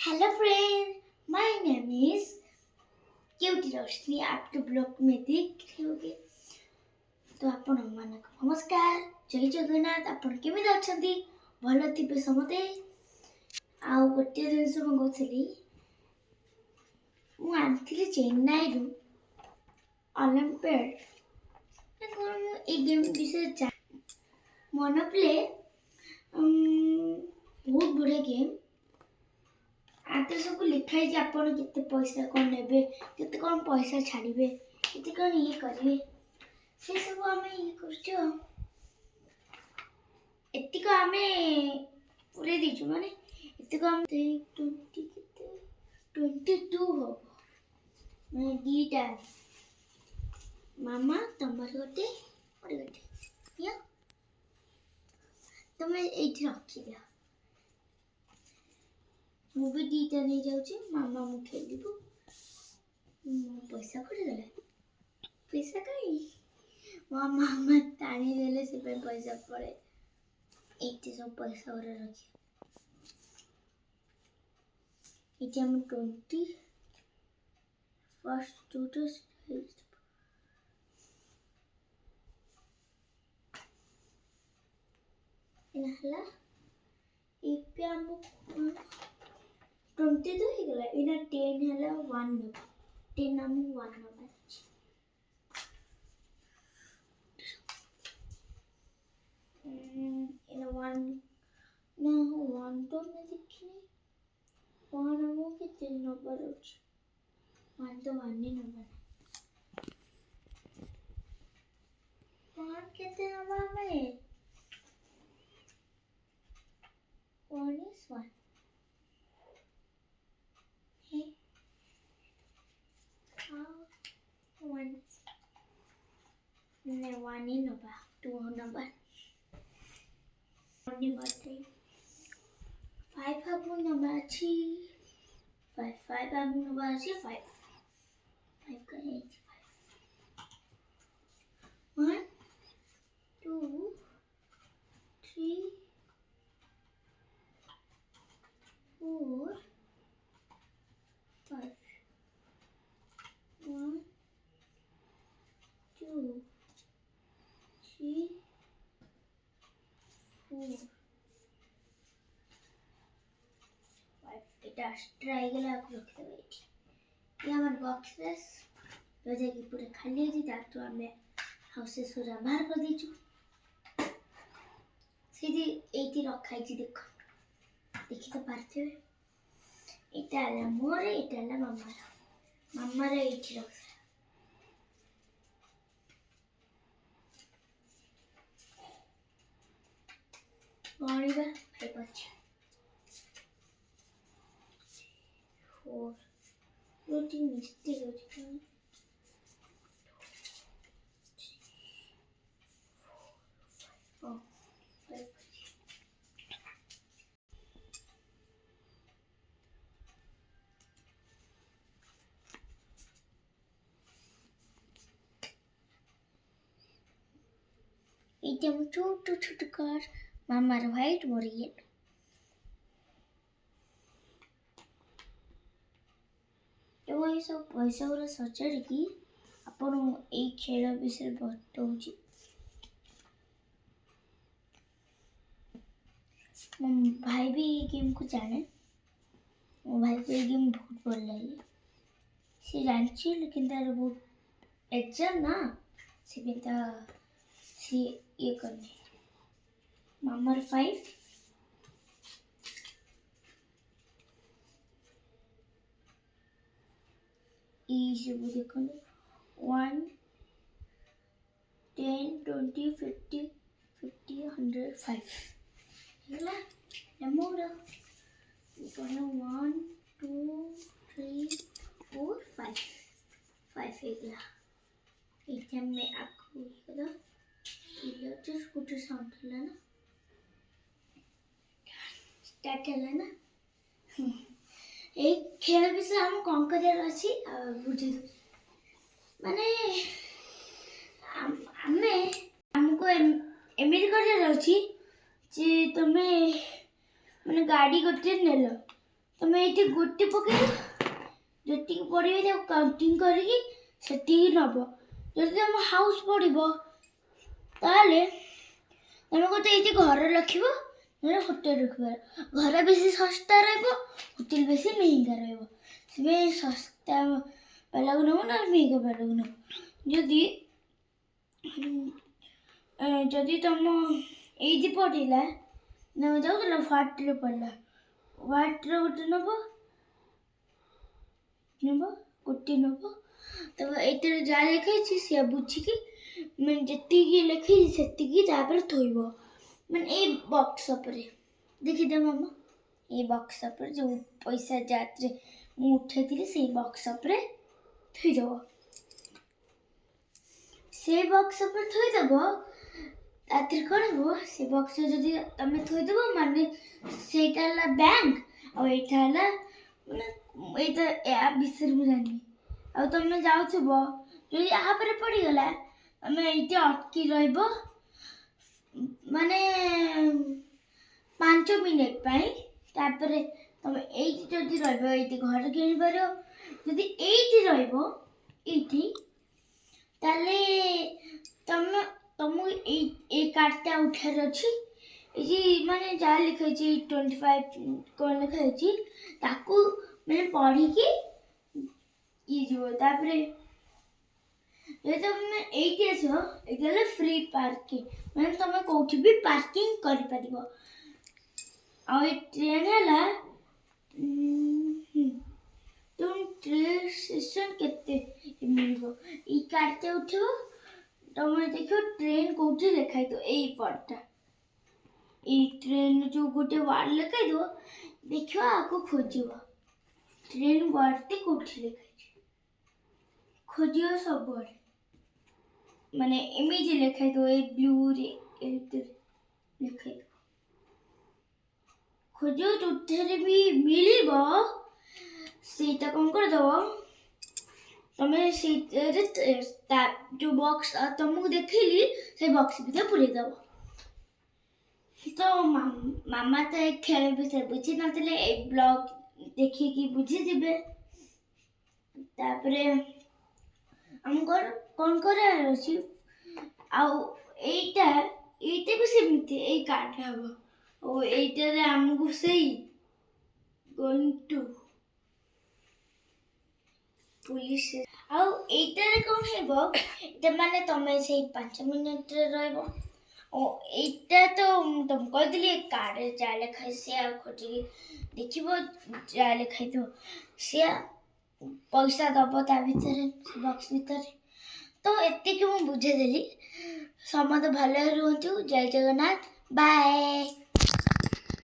Hello friend, my name is cutie Roshni. आपके blog में देख रहे होगे तो आपण मानक नमस्कार, जय जगन्नाथ। आपण केमिति अछंती? भल थिबे समते। आ गोटे जिनस म कहतली मु आनथिली चेन्नई रु ओलंपियड ए गेम विषय मन प्ले बहुत बढ़िया गेम। आते सब लिखाई जे आपण केते पैसा कोन नेबे, केते कोन पैसा छाड़िबे, केते कोन ये करिवे, से सब हमें ये करछो। एतिको हमें पूरे दीजु माने एतिको हम 20 केते 22 हो माने दीटा मामा तमर गोटे और गोटे या तमे एठी रखि दिया। मु भी दीटा नहीं जाउची, मामा मु खेलिबो। पैसा कोडी गले, पैसा काई मो मामा टाणी देले से पे पैसा पड़े। एठी सब पैसा और रखी एठी हम 20 फर्स्ट टूटस इनहला इपे हम 22 ही गला इना 10 हला 1 नंबर 10 हम 1 नंबर इन 1 ना 1 तो मैं देखनी 1 हम कितने नंबर अछि 1 तो 1 ही नंबर 1 कितने नंबर में 1 is 1 hey how 1 ne 1 he number 2 number 1 number 3 5 हम नंबर अछि 5 हम नंबर अछि 5 का 8 1 2 3 4 5 1 2 3 4 5 एटा ट्रायंगल आप रख देबे। ये हमर बॉक्सेस रोजे की पूरे खाली है ता तो हमें हाउसेस पूरा बाहर कर दीचु। सीधी एटी रखाई छी देखि तो पारथे एटा ला मोर एटा ला मम्मा रे एटी रख गणिबा 5 अछि 4 रोटी मिस्टेक अछि एकदम छोटो छोटो कार मामा रे व्हाइट मोर येलो एवं ये सब पैसा वाला सचाड़ी की आपण ए खेल विषय बताऊची। मो भाई भी ये गेम को जाने, मो भाई को ये गेम बहुत भल लगे। से जानची लेकिन तार बहुत एग्जाम ना से बेटा से ये करने मामर 5 ई सब देखने 1 10 20 50 50 100 5 ହେଲା नमोरा 1 2 3 4 5 5 ହେଇଗଲା। ଏଠି ଆମେ ଆକୁ ହେଇଗଲା इलेक्ट्रिक स्कूटर साउंड ହେଲା ନା स्टार्ट ହେଲା ନା ए खेल विषय हम कौन कर अछि बुझी माने हमें हमको एमिति कर अछि जे तमे माने गाड़ी गोटे नेलो ତମେ ଏଇଠି ଗୋଟି ପକେଇବ, ଯେତିକି ପଡ଼ିବ ତାକୁ କାଉଣ୍ଟିଂ କରିକି ସେତିକି ନେବ। ଯଦି ତମ ହାଉସ୍ ପଡ଼ିବ ତାହେଲେ ତମେ ଗୋଟେ ଏଇଠି ଘର ରଖିବ, ନହେଲେ ହୋଟେଲ ରଖିବ। ଘର ବେଶୀ ଶସ୍ତା ରହିବ, ହୋଟେଲ ବେଶୀ ମେହେଙ୍ଗା ରହିବ। ସେଥିପାଇଁ ଶସ୍ତା ବାଲାକୁ ନେବ ନା ମେହେଙ୍ଗା ବାଲାକୁ ନେବ। ଯଦି ତମ ଏଇଠି ପଡ଼ିଲା, ତମେ ଯାଉଥିଲ ହ୍ୱାଟ୍ରେ ପଡ଼ିଲା, ହ୍ୱାଟ୍ର ଗୋଟେ ନେବ ଗୋଟେ ନେବ। ତାପରେ ଏଇଥିରେ ଯାହା ଲେଖା ହେଇଛି ସେ ବୁଝିକି ମାନେ ଯେତିକି ଲେଖିଛି ସେତିକି ତାପରେ ଥୋଇବ, ମାନେ ଏଇ ବକ୍ସ ଉପରେ। ଦେଖିଦେ ମାମା, ଏଇ ବକ୍ସ ଉପରେ ଯେଉଁ ପଇସା ଯାତ୍ରେ ମୁଁ ଉଠେଇଥିଲି ସେଇ ବକ୍ସ ଉପରେ ଥୋଇଦେବ। ସେ ବକ୍ସ ଉପରେ ଥୋଇଦେବ। ତାଥିରେ କ'ଣ ହେବ, ସେ ବକ୍ସ ଯଦି ତମେ ଥୋଇଦେବ ମାନେ ସେଇଟା ହେଲା ବ୍ୟାଙ୍କ, ଆଉ ଏଇଟା ହେଲା ମାନେ ଏଇଟା ୟା ବିଷୟରେ ମୁଁ ଜାଣିନି। ଆଉ ତମେ ଯାଉଥିବ, ଯଦି ୟା ପରେ ପଡ଼ିଗଲା ତମେ ଏଇଠି ଅଟକି ରହିବ ମାନେ 5 ମିନିଟ୍ ପାଇଁ। ତାପରେ ତମେ ଏଇଠି ଯଦି ରହିବ, ଏଇଠି ଘର କିଣିପାରିବ। ଯଦି ଏଇଠି ରହିବ, ଏଇଠି, ତାହେଲେ ତମକୁ ଏଇ କାର୍ଡ଼ଟା ଉଠାର ଅଛି। ଏଇଠି ମାନେ ଯାହା ଲେଖା ହେଇଛି 25 କ'ଣ ଲେଖା ହେଇଛି ତାକୁ ମାନେ ପଢ଼ିକି ଯିବ। ତାପରେ ଯଦି ତମେ ଏଇଠି ଆସିବ, ଏଇଠି ହେଲେ ଫ୍ରି ପାର୍କିଂ, ମାନେ ତମେ କୋଉଠି ବି ପାର୍କିଂ କରିପାରିବ। ଆଉ ଏଇ ଟ୍ରେନ୍ ହେଲା ତୁମ ଟ୍ରେନ୍ ଷ୍ଟେସନ କେତେ ମିଳିବ, ଏଇ କାର୍ଡ଼ଟା ଉଠିବ, ତମେ ଦେଖିବ ଟ୍ରେନ୍ କୋଉଠି ଲେଖା ହେଇଥିବ। ଏଇ ପଟଟା ଏଇ ଟ୍ରେନ୍ ଯୋଉ ଗୋଟେ ୱାର୍ଡ ଲେଖା ହେଇଥିବ, ଦେଖିବ ଆକୁ ଖୋଜିବ ଟ୍ରେନ୍ ୱାର୍ଡଟି କୋଉଠି ଲେଖା ହେଇଛି, ଖୋଜିବ ସବୁଆଡ଼େ। ମାନେ ଏମିତି ଲେଖା ହେଇଥିବ, ଏଇ ବ୍ଲୁରେ ଏଇଥିରେ ଲେଖା ହେଇଥିବ। ଖୋଜିବ ଯୋଉଥିରେ ବି ମିଳିବ ସେଇଟା କ'ଣ କରିଦେବ, ତମେ ସେଇଥିରେ ଯୋଉ ବକ୍ସ ତମକୁ ଦେଖେଇଲି ସେଇ ବକ୍ସ ଭିତରେ ପୁରେଇ ଦେବ। ତ ମାମା ତ ଏ ଖେଳ ବିଷୟରେ ବୁଝିନଥିଲେ, ଏଇ ବ୍ଲଗ୍ ଦେଖିକି ବୁଝିଯିବେ। ତାପରେ ଆମକୁ କ'ଣ କରିବାର ଅଛି, ଆଉ ଏଇଟା ବି ସେମିତି ଏଇ କାର୍ଡ଼ରେ ହବ। ଆଉ ଏଇଟାରେ ଆମକୁ ସେଇ ଗୋଇଂ ଟୁ ପୁଲିସ। ଆଉ ଏଇଟାରେ କ'ଣ ହେବ, ଏଇଟା ମାନେ ତମେ ସେଇ 5 ମିନିଟ୍ରେ ରହିବ। ଓ ଏଇଟା ତ ତମକୁ କହିଥିଲି, ଏ କାର୍ଡ଼ରେ ଯାହା ଲେଖା ହେଇଛି ସେୟା ଖୋଜିକି ଦେଖିବ, ଯାହା ଲେଖା ହେଇଥିବ ସେୟା ପଇସା ଦେବ ତା ଭିତରେ, ବକ୍ସ ଭିତରେ। ତ ଏତିକି ମୁଁ ବୁଝେଇଦେଲି। ସମସ୍ତେ ଭଲରେ ରୁହନ୍ତୁ। ଜୟ ଜଗନ୍ନାଥ, ବାଏ।